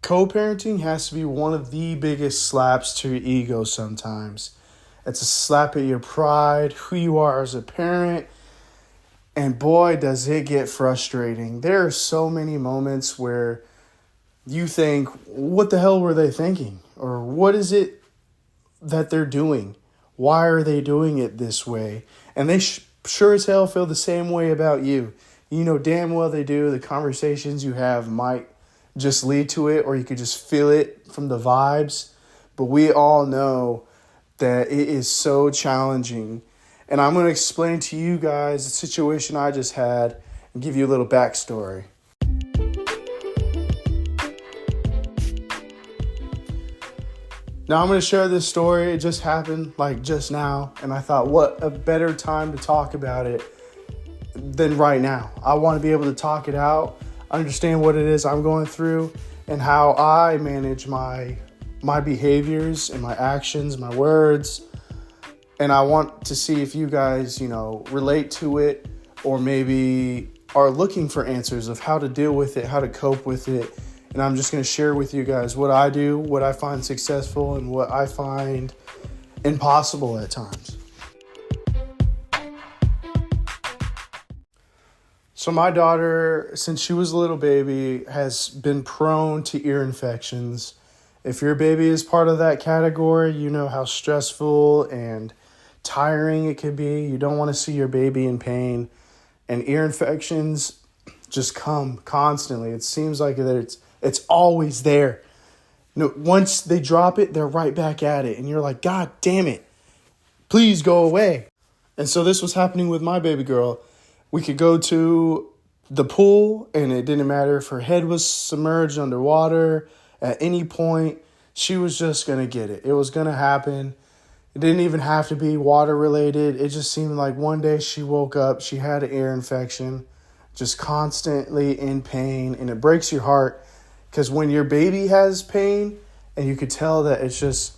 Co-parenting has to be one of the biggest slaps to your ego sometimes. It's a slap at your pride, who you are as a parent, and boy, does it get frustrating. There are so many moments where you think, what the hell were they thinking? Or what is it that they're doing? Why are they doing it this way? And they sure as hell feel the same way about you. You know damn well they do. The conversations you have might just lead to it, or you could just feel it from the vibes. But we all know that it is so challenging. And I'm going to explain to you guys the situation I just had and give you a little backstory. Now I'm going to share this story. It just happened like just now. And I thought, what a better time to talk about it than right now. I want to be able to talk it out, understand what it is I'm going through, and how I manage my behaviors and my actions, my words. And I want to see if you guys, relate to it, or maybe are looking for answers of how to deal with it, how to cope with it. And I'm just going to share with you guys what I do, what I find successful, and what I find impossible at times. So my daughter, since she was a little baby, has been prone to ear infections. If your baby is part of that category, you know how stressful and tiring it could be. You don't want to see your baby in pain. And ear infections just come constantly. It seems like that it's always there. Once they drop it, they're right back at it. And you're like, God damn it, please go away. And so this was happening with my baby girl. We could go to the pool, and it didn't matter if her head was submerged underwater. At any point, she was just going to get it. It was going to happen. It didn't even have to be water related. It just seemed like one day she woke up, she had an ear infection, just constantly in pain. And it breaks your heart, because when your baby has pain and you could tell that it's just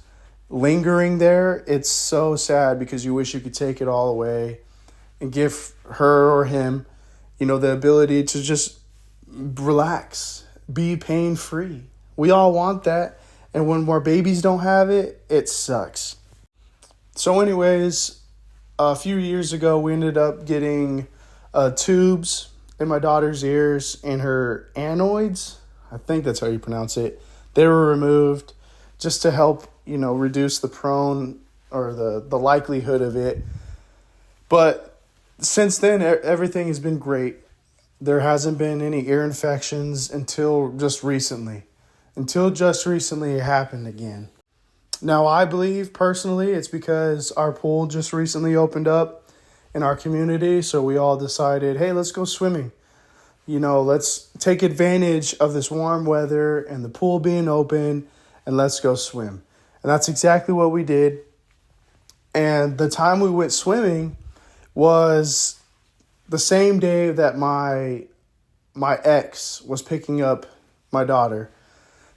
lingering there, it's so sad, because you wish you could take it all away and give her or him, the ability to just relax, be pain-free. We all want that. And when more babies don't have it, it sucks. So anyways, a few years ago, we ended up getting tubes in my daughter's ears, and her anoids, I think that's how you pronounce it, they were removed just to help, reduce the prone or the likelihood of it. But since then, everything has been great. There hasn't been any ear infections until just recently. Until just recently, it happened again. Now, I believe personally it's because our pool just recently opened up in our community. So we all decided, hey, let's go swimming. Let's take advantage of this warm weather and the pool being open, and let's go swim. And that's exactly what we did. And the time we went swimming was the same day that my ex was picking up my daughter.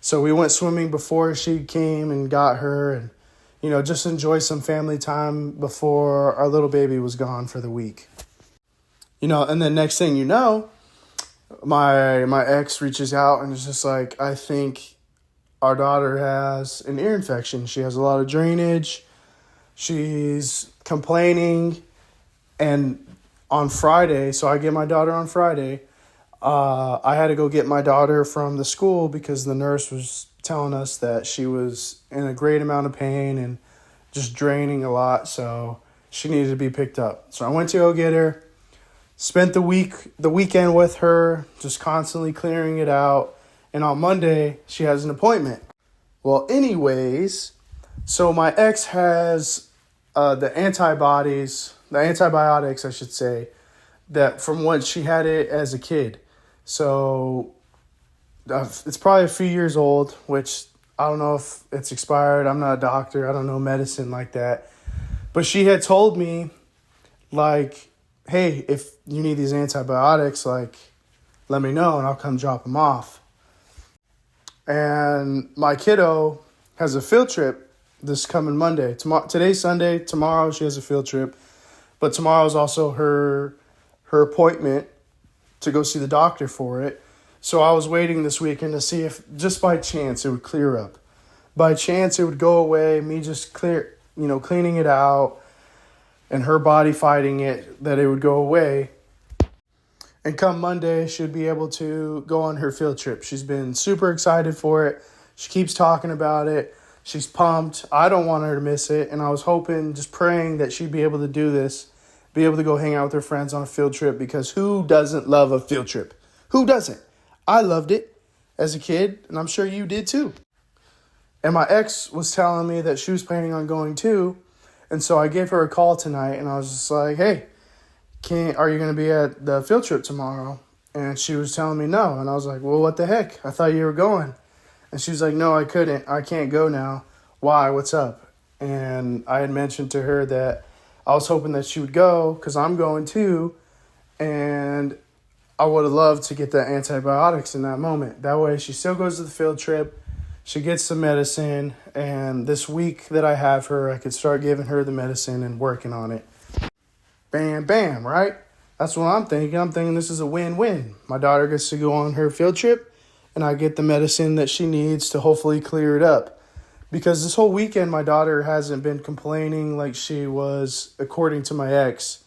So we went swimming before she came and got her, and, just enjoy some family time before our little baby was gone for the week. And then next thing you know, my ex reaches out and is just like, I think our daughter has an ear infection. She has a lot of drainage. She's complaining. And on Friday, so I get my daughter on Friday, I had to go get my daughter from the school because the nurse was telling us that she was in a great amount of pain and just draining a lot, so she needed to be picked up. So I went to go get her, spent the weekend with her, just constantly clearing it out, and on Monday, she has an appointment. Well, anyways, so my ex has the antibiotics, I should say, that from when she had it as a kid. So it's probably a few years old, which I don't know if it's expired. I'm not a doctor. I don't know medicine like that. But she had told me, like, hey, if you need these antibiotics, like, let me know and I'll come drop them off. And my kiddo has a field trip this coming Monday. Today's Sunday. Tomorrow she has a field trip, but tomorrow is also her appointment to go see the doctor for it. So I was waiting this weekend to see if just by chance it would clear up. By chance it would go away, me just cleaning it out and her body fighting it, that it would go away. And come Monday, she'd be able to go on her field trip. She's been super excited for it. She keeps talking about it. She's pumped. I don't want her to miss it. And I was hoping, just praying that she'd be able to do this, be able to go hang out with her friends on a field trip, because who doesn't love a field trip? Who doesn't? I loved it as a kid, and I'm sure you did too. And my ex was telling me that she was planning on going too. And so I gave her a call tonight, and I was just like, hey, are you going to be at the field trip tomorrow? And she was telling me no. And I was like, well, what the heck? I thought you were going. And she was like, no, I couldn't. I can't go now. Why? What's up? And I had mentioned to her that I was hoping that she would go because I'm going too. And I would have loved to get the antibiotics in that moment. That way she still goes to the field trip. She gets some medicine. And this week that I have her, I could start giving her the medicine and working on it. Bam, bam, right? That's what I'm thinking. I'm thinking this is a win-win. My daughter gets to go on her field trip, and I get the medicine that she needs to hopefully clear it up. Because this whole weekend, my daughter hasn't been complaining like she was, according to my ex.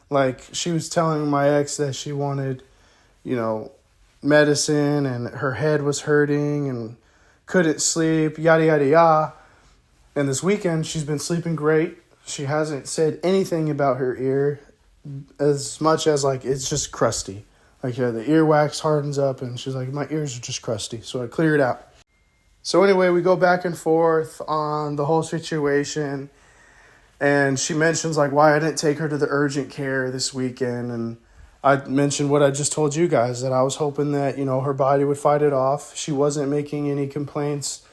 Like, she was telling my ex that she wanted, medicine, and her head was hurting, and couldn't sleep, yada, yada, yada. And this weekend, she's been sleeping great. She hasn't said anything about her ear, as much as it's just crusty. The earwax hardens up, and she's like, my ears are just crusty. So I clear it out. So anyway, we go back and forth on the whole situation. And she mentions why I didn't take her to the urgent care this weekend. And I mentioned what I just told you guys, that I was hoping that, her body would fight it off. She wasn't making any complaints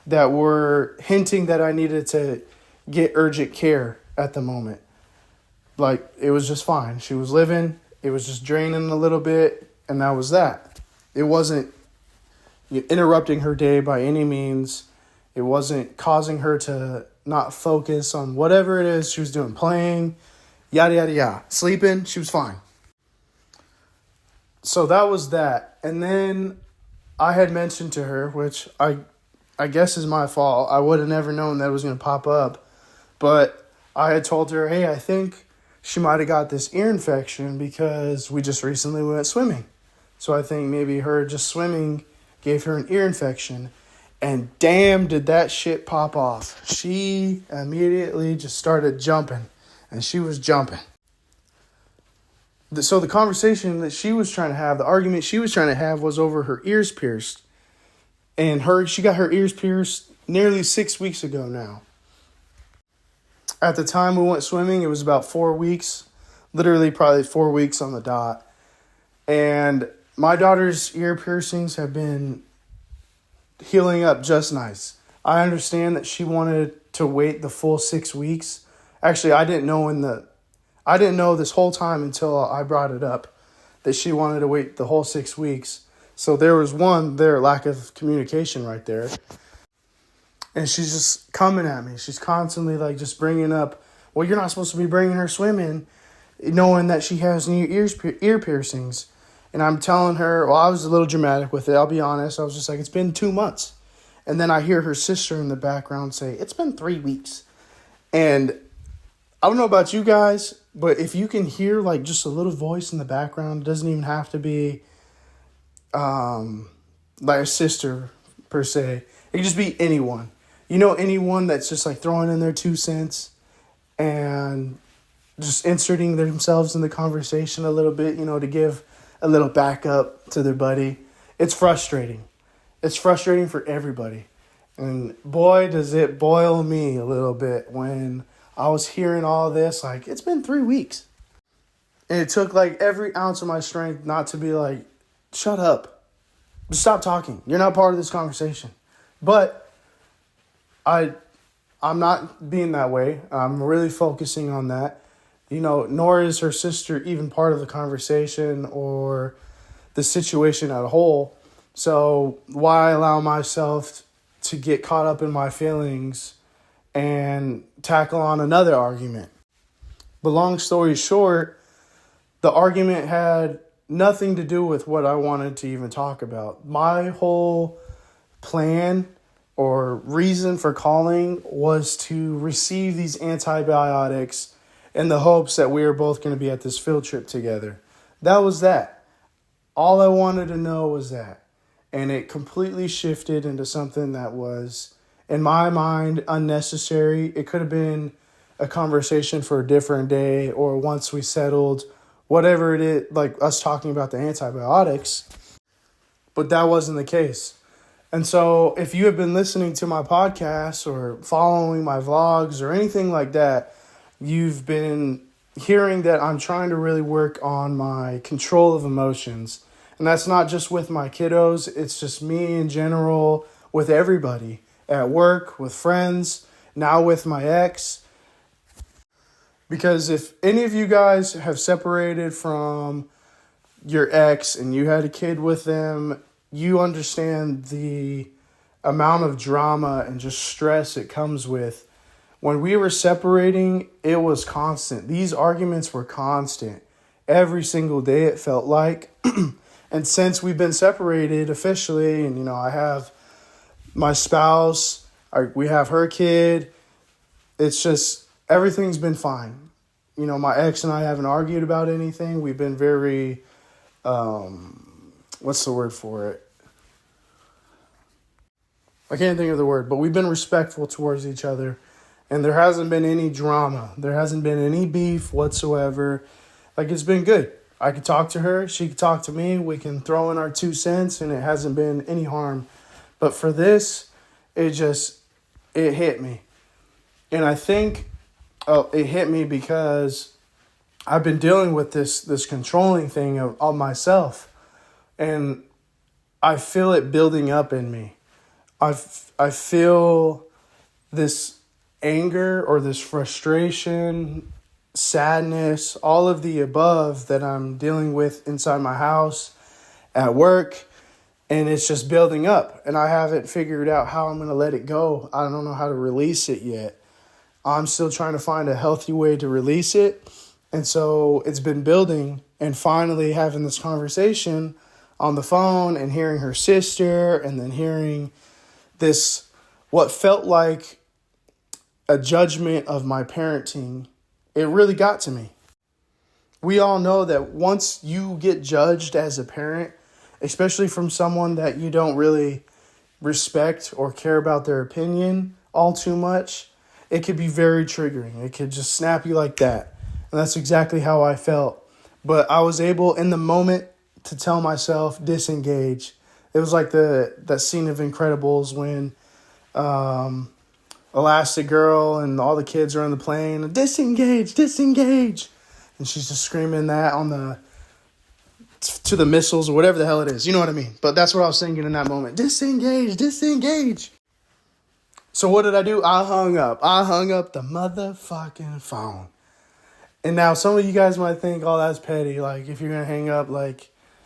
that were hinting that I needed to get urgent care at the moment. It was just fine. She was living. It was just draining a little bit, and that was that. It wasn't interrupting her day by any means. It wasn't causing her to not focus on whatever it is she was doing, playing, yada, yada, yada. Sleeping, she was fine. So that was that. And then I had mentioned to her, which I guess is my fault. I would have never known that it was going to pop up. But I had told her, hey, I think she might have got this ear infection because we just recently went swimming. So I think maybe her just swimming gave her an ear infection. And damn, did that shit pop off. She immediately just started jumping. And she was jumping. So the conversation that she was trying to have, the argument she was trying to have, was over her ears pierced. And she got her ears pierced nearly 6 weeks ago now. At the time we went swimming, it was about 4 weeks. Literally probably 4 weeks on the dot. And my daughter's ear piercings have been healing up just nice. I understand that she wanted to wait the full 6 weeks. Actually, I didn't know this whole time until I brought it up that she wanted to wait the whole 6 weeks. So there was lack of communication right there. And she's just coming at me. She's constantly just bringing up, well, you're not supposed to be bringing her swimming, knowing that she has new ear piercings. And I'm telling her, well, I was a little dramatic with it. I'll be honest. I was just like, it's been 2 months. And then I hear her sister in the background say, it's been 3 weeks. And I don't know about you guys, but if you can hear just a little voice in the background, it doesn't even have to be a sister per se. It can just be anyone. Anyone that's just throwing in their 2 cents and just inserting themselves in the conversation a little bit, to give a little backup to their buddy. It's frustrating. It's frustrating for everybody. And boy, does it boil me a little bit when I was hearing all this. It's been 3 weeks. And it took every ounce of my strength not to be shut up. Just stop talking. You're not part of this conversation. But I'm not being that way. I'm really focusing on that. Nor is her sister even part of the conversation or the situation as a whole. So why allow myself to get caught up in my feelings and tackle on another argument. But long story short, the argument had nothing to do with what I wanted to even talk about. My whole plan or reason for calling was to receive these antibiotics in the hopes that we were both going to be at this field trip together. That was that. All I wanted to know was that. And it completely shifted into something that was, in my mind, unnecessary. It could have been a conversation for a different day, or once we settled, whatever it is, like us talking about the antibiotics. But that wasn't the case. And so if you have been listening to my podcast or following my vlogs or anything like that, you've been hearing that I'm trying to really work on my control of emotions. And that's not just with my kiddos. It's just me in general, with everybody, at work, with friends, now with my ex. Because if any of you guys have separated from your ex and you had a kid with them, you understand the amount of drama and just stress it comes with. When we were separating, it was constant. These arguments were constant. Every single day it felt like. And since we've been separated officially, and I have my spouse, we have her kid, it's just everything's been fine. My ex and I haven't argued about anything. We've been very, what's the word for it? I can't think of the word, but we've been respectful towards each other. And there hasn't been any drama. There hasn't been any beef whatsoever. It's been good. I could talk to her. She could talk to me. We can throw in our 2 cents, and it hasn't been any harm. But for this, it hit me. And I think it hit me because I've been dealing with this controlling thing of myself. And I feel it building up in me. I feel this anger or this frustration, sadness, all of the above that I'm dealing with inside my house, at work, and it's just building up. And I haven't figured out how I'm going to let it go. I don't know how to release it yet. I'm still trying to find a healthy way to release it. And so it's been building, and finally having this conversation on the phone and hearing her sister, and then hearing this, what felt like a judgment of my parenting, it really got to me. We all know that once you get judged as a parent, especially from someone that you don't really respect or care about their opinion all too much, it could be very triggering. It could just snap you like that. And that's exactly how I felt. But I was able in the moment to tell myself, disengage. It was like that scene of Incredibles when Elastigirl and all the kids are on the plane. Disengage, disengage. And she's just screaming that to the missiles or whatever the hell it is. You know what I mean? But that's what I was thinking in that moment. Disengage, disengage. So what did I do? I hung up the motherfucking phone. And now some of you guys might think, oh, that's petty. If you're going to hang up,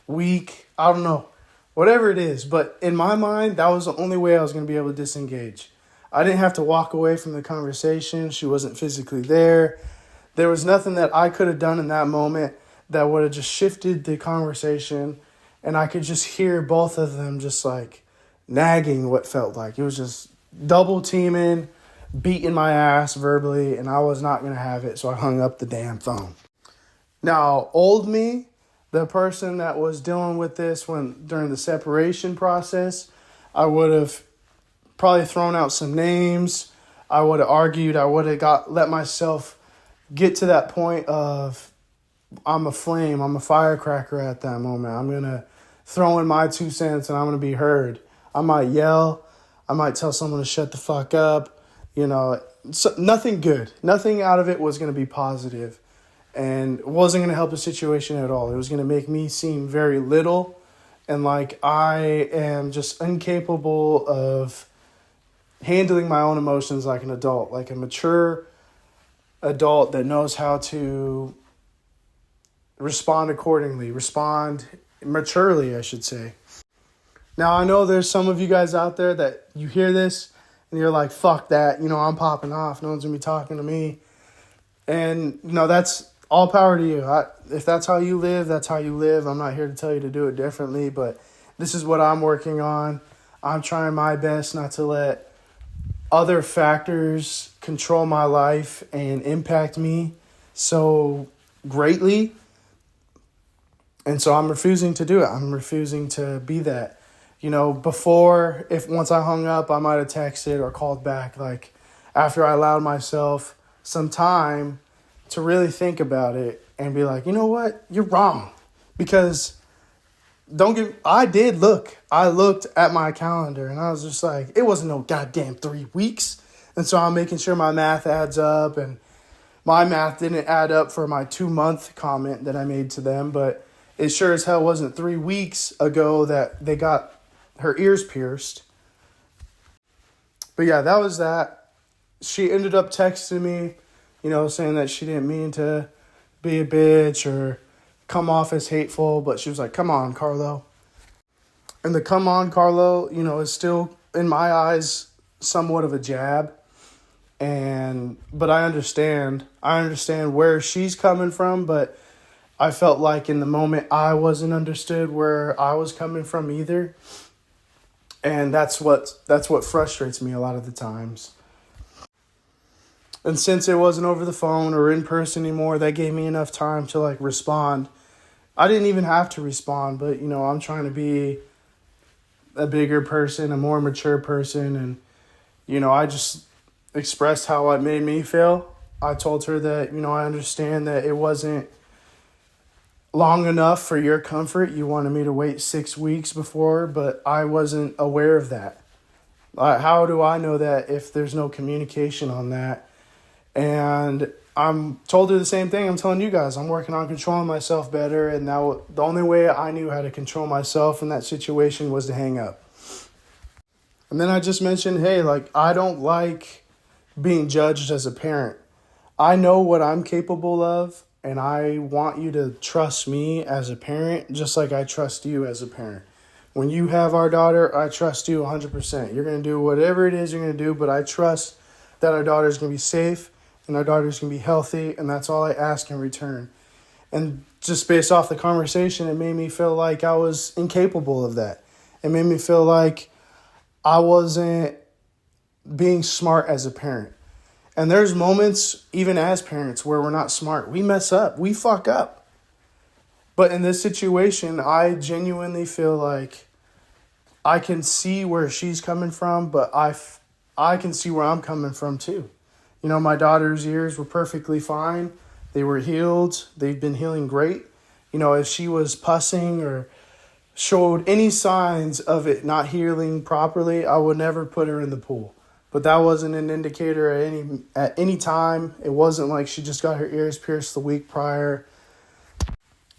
weak, I don't know. Whatever it is. But in my mind, that was the only way I was going to be able to disengage. I didn't have to walk away from the conversation. She wasn't physically there. There was nothing that I could have done in that moment that would have just shifted the conversation. And I could just hear both of them just nagging what felt like. It was just double teaming, beating my ass verbally, and I was not going to have it. So I hung up the damn phone. Now, old me, the person that was dealing with this during the separation process, I would have probably thrown out some names. I would have argued. I would have let myself get to that point of I'm a flame. I'm a firecracker at that moment. I'm going to throw in my 2 cents and I'm going to be heard. I might yell. I might tell someone to shut the fuck up. So nothing good. Nothing out of it was going to be positive. And it wasn't going to help the situation at all. It was going to make me seem very little and like I am just incapable of handling my own emotions like an adult, like a mature adult that knows how to respond accordingly, respond maturely, I should say. Now, I know there's some of you guys out there that you hear this and you're like, fuck that, I'm popping off. No one's going to be talking to me. And, that's all power to you. If that's how you live, that's how you live. I'm not here to tell you to do it differently, but this is what I'm working on. I'm trying my best not to let other factors control my life and impact me so greatly. And so I'm refusing to do it. I'm refusing to be that. Before, once I hung up, I might have texted or called back, like after I allowed myself some time to really think about it and be like, you know what? You're wrong. Because I looked at my calendar and I was just like, it wasn't no goddamn 3 weeks. And so I'm making sure my math adds up, and my math didn't add up for my 2-month comment that I made to them, but it sure as hell wasn't 3 weeks ago that they got her ears pierced. But yeah, that was that. She ended up texting me, saying that she didn't mean to be a bitch or come off as hateful, but she was like, come on, Carlo. And the come on, Carlo, is still, in my eyes, somewhat of a jab. But I understand where she's coming from, but I felt like in the moment I wasn't understood where I was coming from either. And that's what frustrates me a lot of the times. And since it wasn't over the phone or in person anymore, that gave me enough time to respond. I didn't even have to respond, but I'm trying to be a bigger person, a more mature person, and I just expressed how it made me feel. I told her that, I understand that it wasn't long enough for your comfort. You wanted me to wait 6 weeks before, but I wasn't aware of that. How do I know that if there's no communication on that? And I'm told her the same thing I'm telling you guys. I'm working on controlling myself better, and now the only way I knew how to control myself in that situation was to hang up. And then I just mentioned, hey, I don't like being judged as a parent. I know what I'm capable of, and I want you to trust me as a parent, just like I trust you as a parent. When you have our daughter, I trust you 100%. You're going to do whatever it is you're going to do, but I trust that our daughter's going to be safe and our daughter's going to be healthy, and that's all I ask in return. And just based off the conversation, it made me feel like I was incapable of that. It made me feel like I wasn't being smart as a parent. And there's moments, even as parents, where we're not smart. We mess up. We fuck up. But in this situation, I genuinely feel like I can see where she's coming from, but I can see where I'm coming from too. My daughter's ears were perfectly fine. They were healed. They've been healing great. If she was pussing or showed any signs of it not healing properly, I would never put her in the pool. But that wasn't an indicator at any time. It wasn't like she just got her ears pierced the week prior.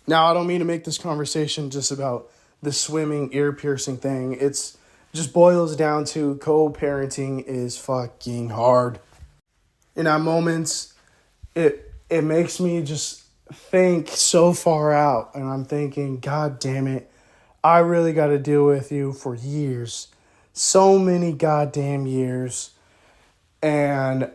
Now, I don't mean to make this conversation just about the swimming ear piercing thing. It's just boils down to co-parenting is fucking hard. In our moments, it makes me just think so far out. And I'm thinking, God damn it, I really got to deal with you for years. So many goddamn years. And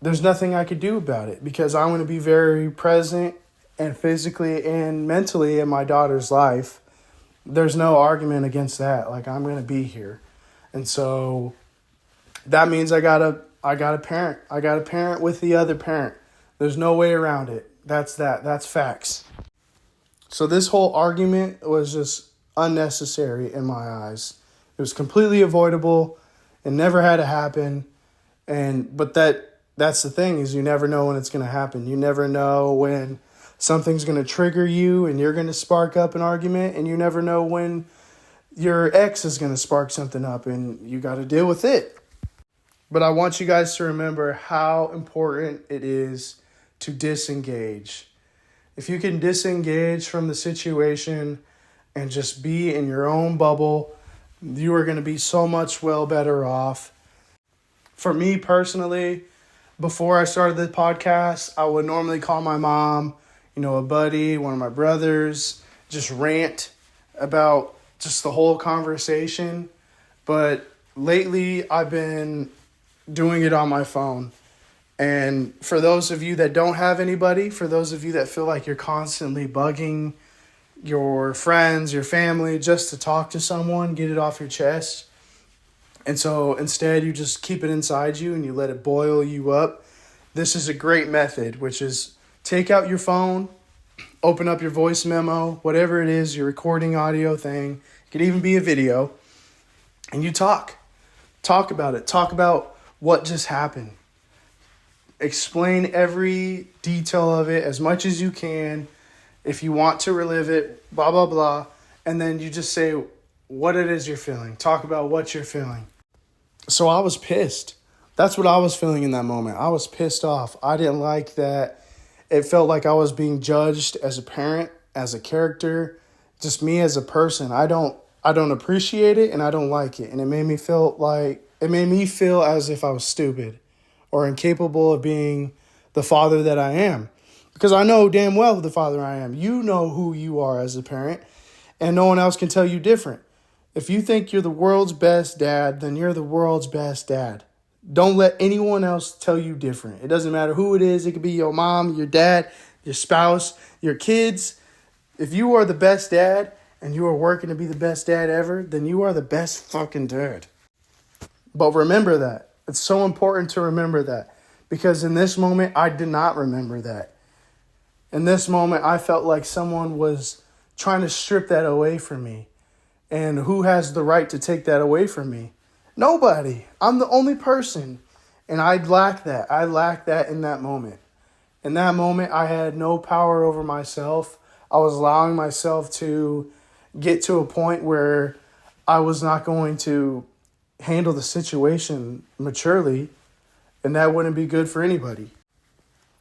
there's nothing I could do about it because I'm going to be very present and physically and mentally in my daughter's life. There's no argument against that. I'm going to be here. And so that means I got to parent. I got to parent with the other parent. There's no way around it. That's that. That's facts. So this whole argument was just unnecessary in my eyes. It was completely avoidable. It never had to happen. But that's the thing is you never know when it's going to happen. You never know when something's going to trigger you and you're going to spark up an argument, and you never know when your ex is going to spark something up and you got to deal with it. But I want you guys to remember how important it is to disengage. If you can disengage from the situation and just be in your own bubble, you are going to be so much better off. For me personally, before I started the podcast, I would normally call my mom, a buddy, one of my brothers, just rant about just the whole conversation. But lately I've been doing it on my phone. And for those of you that don't have anybody, for those of you that feel like you're constantly bugging your friends, your family, just to talk to someone, get it off your chest. And so instead you just keep it inside you and you let it boil you up. This is a great method, which is take out your phone, open up your voice memo, whatever it is, your recording audio thing. It could even be a video. And you talk. Talk about it. Talk about what just happened. Explain every detail of it as much as you can. If you want to relive it, blah, blah, blah. And then you just say what it is you're feeling. Talk about what you're feeling. So I was pissed. That's what I was feeling in that moment. I was pissed off. I didn't like that. It felt like I was being judged as a parent, as a character, just me as a person. I don't appreciate it and I don't like it. And it made me feel as if I was stupid or incapable of being the father that I am. Because I know damn well the father I am. You know who you are as a parent, and no one else can tell you different. If you think you're the world's best dad, then you're the world's best dad. Don't let anyone else tell you different. It doesn't matter who it is. It could be your mom, your dad, your spouse, your kids. If you are the best dad and you are working to be the best dad ever, then you are the best fucking dad. But remember that. It's so important to remember that, because in this moment, I did not remember that. In this moment, I felt like someone was trying to strip that away from me. And who has the right to take that away from me? Nobody. I'm the only person. And I lacked that. I lacked that in that moment. In that moment, I had no power over myself. I was allowing myself to get to a point where I was not going to handle the situation maturely, and that wouldn't be good for anybody.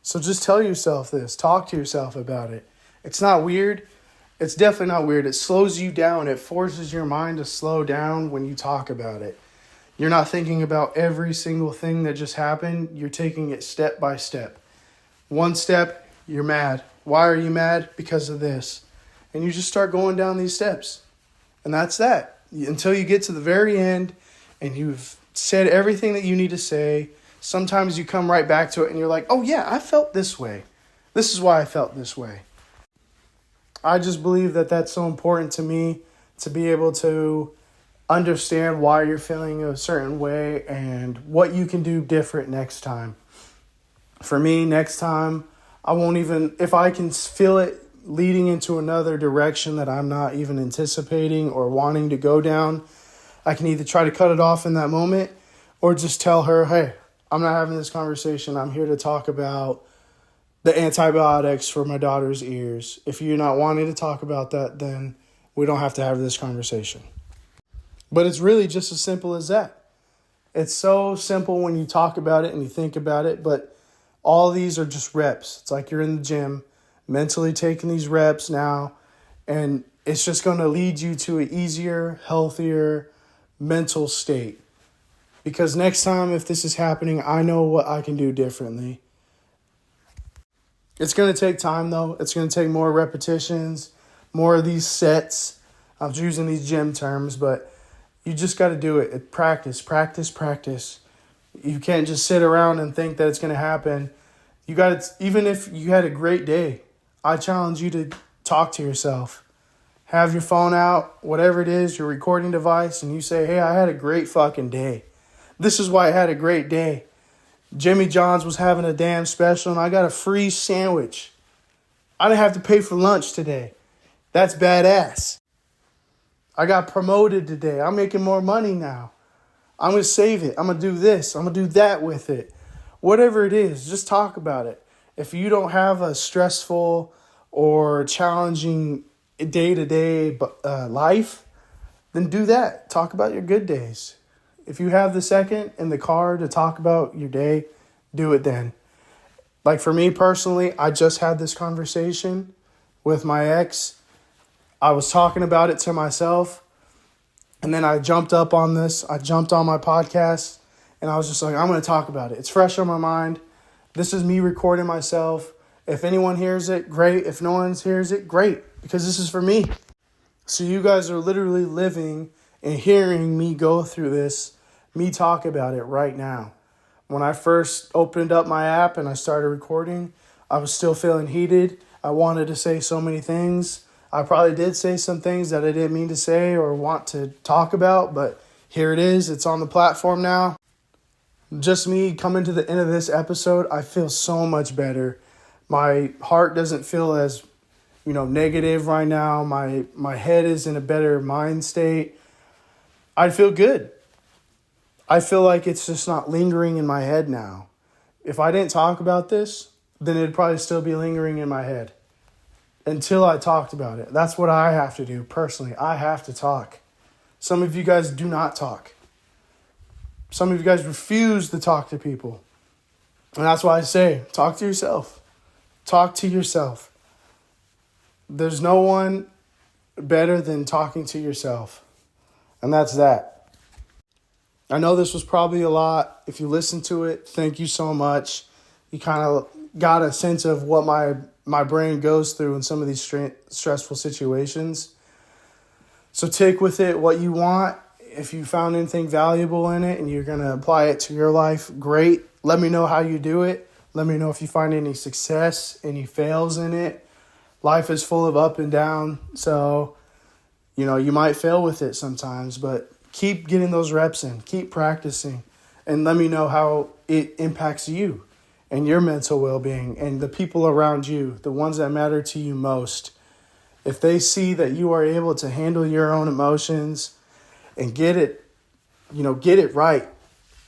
So just tell yourself this. Talk to yourself about it. It's not weird. It's definitely not weird. It slows you down. It forces your mind to slow down when you talk about it. You're not thinking about every single thing that just happened. You're taking it step by step. One step, you're mad. Why are you mad? Because of this. And you just start going down these steps. And that's that. Until you get to the very end and you've said everything that you need to say. Sometimes you come right back to it and you're like, oh yeah, I felt this way. This is why I felt this way. I just believe that that's so important to me, to be able to understand why you're feeling a certain way and what you can do different next time. For me, next time, I won't even, if I can feel it leading into another direction that I'm not even anticipating or wanting to go down, I can either try to cut it off in that moment or just tell her, hey, I'm not having this conversation. I'm here to talk about the antibiotics for my daughter's ears. If you're not wanting to talk about that, then we don't have to have this conversation. But it's really just as simple as that. It's so simple when you talk about it and you think about it, but all these are just reps. It's like you're in the gym, mentally taking these reps now, and it's just going to lead you to an easier, healthier mental state. Because next time, if this is happening, I know what I can do differently. It's going to take time, though. It's going to take more repetitions, more of these sets. I'm using these gym terms, but you just got to do it. Practice, practice, practice. You can't just sit around and think that it's going to happen. You got to, even if you had a great day, I challenge you to talk to yourself. Have your phone out, whatever it is, your recording device, and you say, hey, I had a great fucking day. This is why I had a great day. Jimmy John's was having a damn special, and I got a free sandwich. I didn't have to pay for lunch today. That's badass. I got promoted today. I'm making more money now. I'm going to save it. I'm going to do this. I'm going to do that with it. Whatever it is, just talk about it. If you don't have a stressful or challenging day-to-day life, then do that. Talk about your good days. If you have the second in the car to talk about your day, do it then. Like for me personally, I just had this conversation with my ex. I was talking about it to myself, and then I jumped up on this. I jumped on my podcast, and I was just like, I'm going to talk about it. It's fresh on my mind. This is me recording myself. If anyone hears it, great. If no one hears it, great, because this is for me. So you guys are literally living and hearing me go through this me talk about it right now. When I first opened up my app and I started recording, I was still feeling heated. I wanted to say so many things. I probably did say some things that I didn't mean to say or want to talk about, but here it is. It's on the platform now. Just me coming to the end of this episode, I feel so much better. My heart doesn't feel as, negative right now. My head is in a better mind state. I feel good. I feel like it's just not lingering in my head now. If I didn't talk about this, then it'd probably still be lingering in my head until I talked about it. That's what I have to do personally. I have to talk. Some of you guys do not talk. Some of you guys refuse to talk to people. And that's why I say, talk to yourself. Talk to yourself. There's no one better than talking to yourself. And that's that. I know this was probably a lot. If you listened to it, thank you so much. You kind of got a sense of what my brain goes through in some of these stressful situations. So take with it what you want. If you found anything valuable in it and you're going to apply it to your life, great. Let me know how you do it. Let me know if you find any success, any fails in it. Life is full of up and down. So, you might fail with it sometimes, but keep getting those reps in. Keep practicing. And let me know how it impacts you and your mental well-being and the people around you, the ones that matter to you most. If they see that you are able to handle your own emotions and get it right,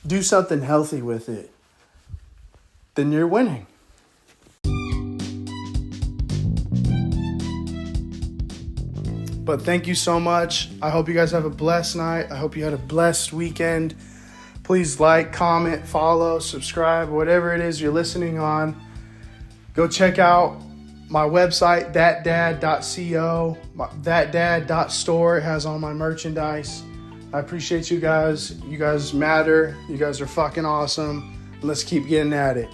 do something healthy with it, then you're winning. But thank you so much. I hope you guys have a blessed night. I hope you had a blessed weekend. Please like, comment, follow, subscribe, whatever it is you're listening on. Go check out my website, thatdad.co, thatdad.store. It has all my merchandise. I appreciate you guys. You guys matter. You guys are fucking awesome. Let's keep getting at it.